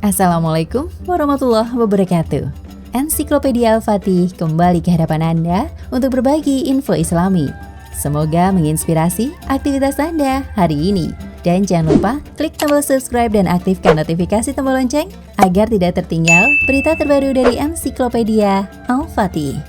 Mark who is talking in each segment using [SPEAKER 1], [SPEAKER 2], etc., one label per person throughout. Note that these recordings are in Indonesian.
[SPEAKER 1] Assalamualaikum warahmatullahi wabarakatuh. Ensiklopedia Al-Fatih kembali ke hadapan Anda untuk berbagi info Islami. Semoga menginspirasi aktivitas Anda hari ini. Dan jangan lupa klik tombol subscribe dan aktifkan notifikasi tombol lonceng agar tidak tertinggal berita terbaru dari Ensiklopedia Al-Fatih.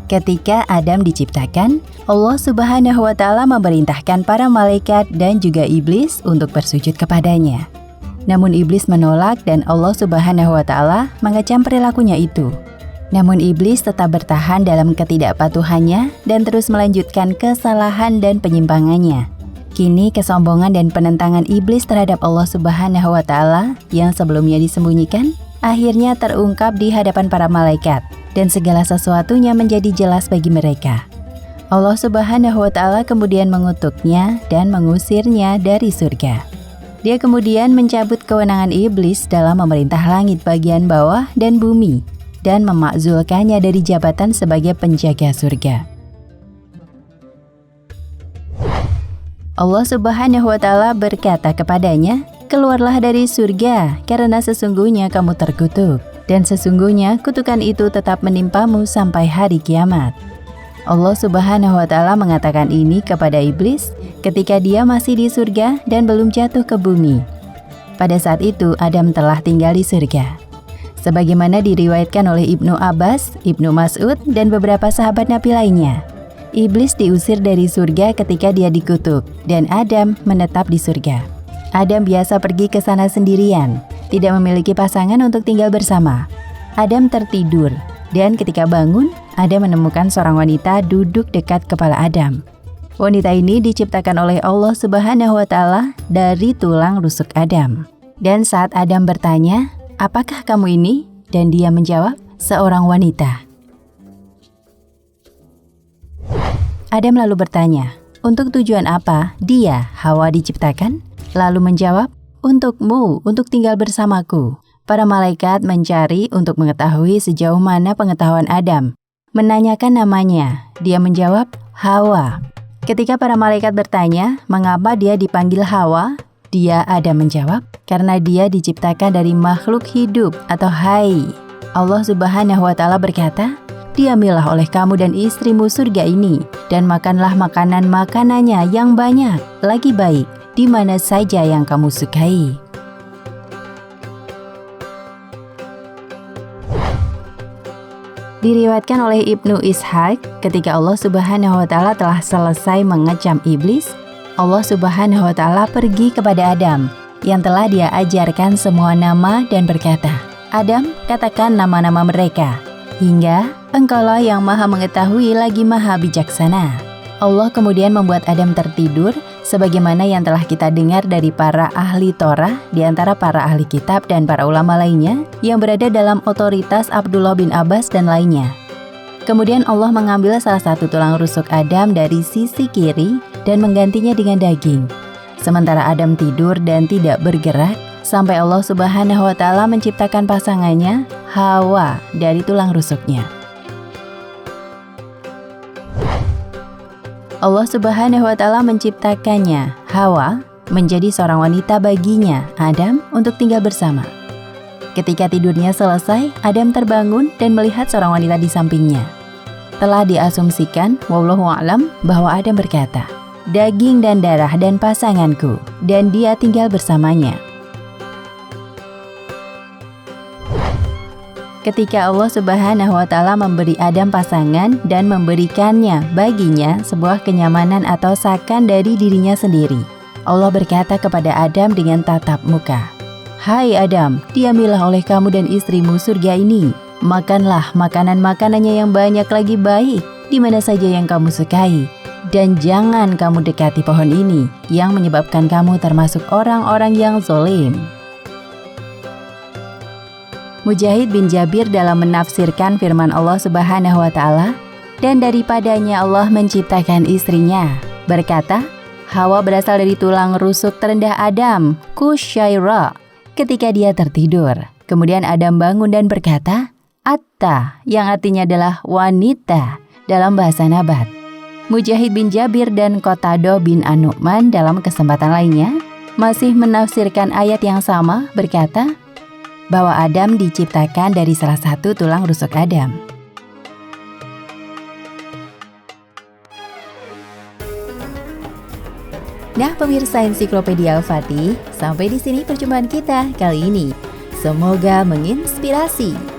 [SPEAKER 1] Ketika Adam diciptakan, Allah Subhanahu wa Ta'ala memerintahkan para malaikat dan juga iblis untuk bersujud kepadanya. Namun iblis menolak dan Allah Subhanahu wa Ta'ala mengecam perilakunya itu. Namun iblis tetap bertahan dalam ketidakpatuhannya dan terus melanjutkan kesalahan dan penyimpangannya. Kini kesombongan dan penentangan iblis terhadap Allah Subhanahu wa Ta'ala yang sebelumnya disembunyikan akhirnya terungkap di hadapan para malaikat. Dan segala sesuatunya menjadi jelas bagi mereka. Allah Subhanahu wa Ta'ala kemudian mengutuknya dan mengusirnya dari surga. Dia kemudian mencabut kewenangan iblis dalam memerintah langit bagian bawah dan bumi dan memakzulkannya dari jabatan sebagai penjaga surga. Allah Subhanahu wa Ta'ala berkata kepadanya, "Keluarlah dari surga karena sesungguhnya kamu terkutuk. Dan sesungguhnya kutukan itu tetap menimpamu sampai hari kiamat." Allah Subhanahu wa Ta'ala mengatakan ini kepada iblis ketika dia masih di surga dan belum jatuh ke bumi. Pada saat itu Adam telah tinggal di surga. Sebagaimana diriwayatkan oleh Ibnu Abbas, Ibnu Mas'ud, dan beberapa sahabat Nabi lainnya. Iblis diusir dari surga ketika dia dikutuk dan Adam menetap di surga. Adam biasa pergi ke sana sendirian, tidak memiliki pasangan untuk tinggal bersama. Adam tertidur, dan ketika bangun, Adam menemukan seorang wanita duduk dekat kepala Adam. Wanita ini diciptakan oleh Allah Subhanahu wa Ta'ala dari tulang rusuk Adam. Dan saat Adam bertanya, "Apakah kamu ini?" Dan dia menjawab, "Seorang wanita." Adam lalu bertanya, "Untuk tujuan apa dia, Hawa, diciptakan?" Lalu menjawab, "Untukmu, untuk tinggal bersamaku." Para malaikat mencari untuk mengetahui sejauh mana pengetahuan Adam. Menanyakan namanya, dia menjawab, "Hawa." Ketika para malaikat bertanya, mengapa dia dipanggil Hawa? Dia Adam menjawab, "Karena dia diciptakan dari makhluk hidup atau hai." Allah Subhanahu wa Ta'ala berkata, "Diamilah oleh kamu dan istrimu surga ini, dan makanlah makanannya yang banyak, lagi baik, di mana saja yang kamu sukai." Diriwayatkan oleh Ibnu Ishaq, ketika Allah Subhanahu wa Ta'ala telah selesai mengecam iblis, Allah Subhanahu wa Ta'ala pergi kepada Adam yang telah dia ajarkan semua nama dan berkata, "Adam, katakan nama-nama mereka, hingga engkaulah yang maha mengetahui lagi maha bijaksana." Allah kemudian membuat Adam tertidur sebagaimana yang telah kita dengar dari para ahli Torah di antara para ahli kitab dan para ulama lainnya yang berada dalam otoritas Abdullah bin Abbas dan lainnya. Kemudian Allah mengambil salah satu tulang rusuk Adam dari sisi kiri dan menggantinya dengan daging. Sementara Adam tidur dan tidak bergerak sampai Allah Subhanahu wa Ta'ala menciptakan pasangannya, Hawa, dari tulang rusuknya. Allah Subhanahu wa Ta'ala menciptakannya, Hawa, menjadi seorang wanita baginya, Adam, untuk tinggal bersama. Ketika tidurnya selesai, Adam terbangun dan melihat seorang wanita di sampingnya. Telah diasumsikan, wallahu a'lam, bahwa Adam berkata, "Daging dan darah dan pasanganku," dan dia tinggal bersamanya. Ketika Allah Subhanahu wa Ta'ala memberi Adam pasangan dan memberikannya baginya sebuah kenyamanan atau sakan dari dirinya sendiri, Allah berkata kepada Adam dengan tatap muka, "Hai Adam, diamilah oleh kamu dan istrimu surga ini. Makanlah makanannya yang banyak lagi baik, di mana saja yang kamu sukai. Dan jangan kamu dekati pohon ini yang menyebabkan kamu termasuk orang-orang yang zalim." Mujahid bin Jabir dalam menafsirkan firman Allah Subhanahu wa Ta'ala, "Dan daripadanya Allah menciptakan istrinya," berkata, Hawa berasal dari tulang rusuk terendah Adam, Kusyaira, ketika dia tertidur. Kemudian Adam bangun dan berkata, Atta yang artinya adalah wanita dalam bahasa Nabat. Mujahid bin Jabir dan Qatadah bin An-Nu'man dalam kesempatan lainnya masih menafsirkan ayat yang sama, berkata bahwa Adam diciptakan dari salah satu tulang rusuk Adam. Nah, pemirsa Ensiklopedia Al-Fatih, sampai di sini perjumpaan kita kali ini. Semoga menginspirasi.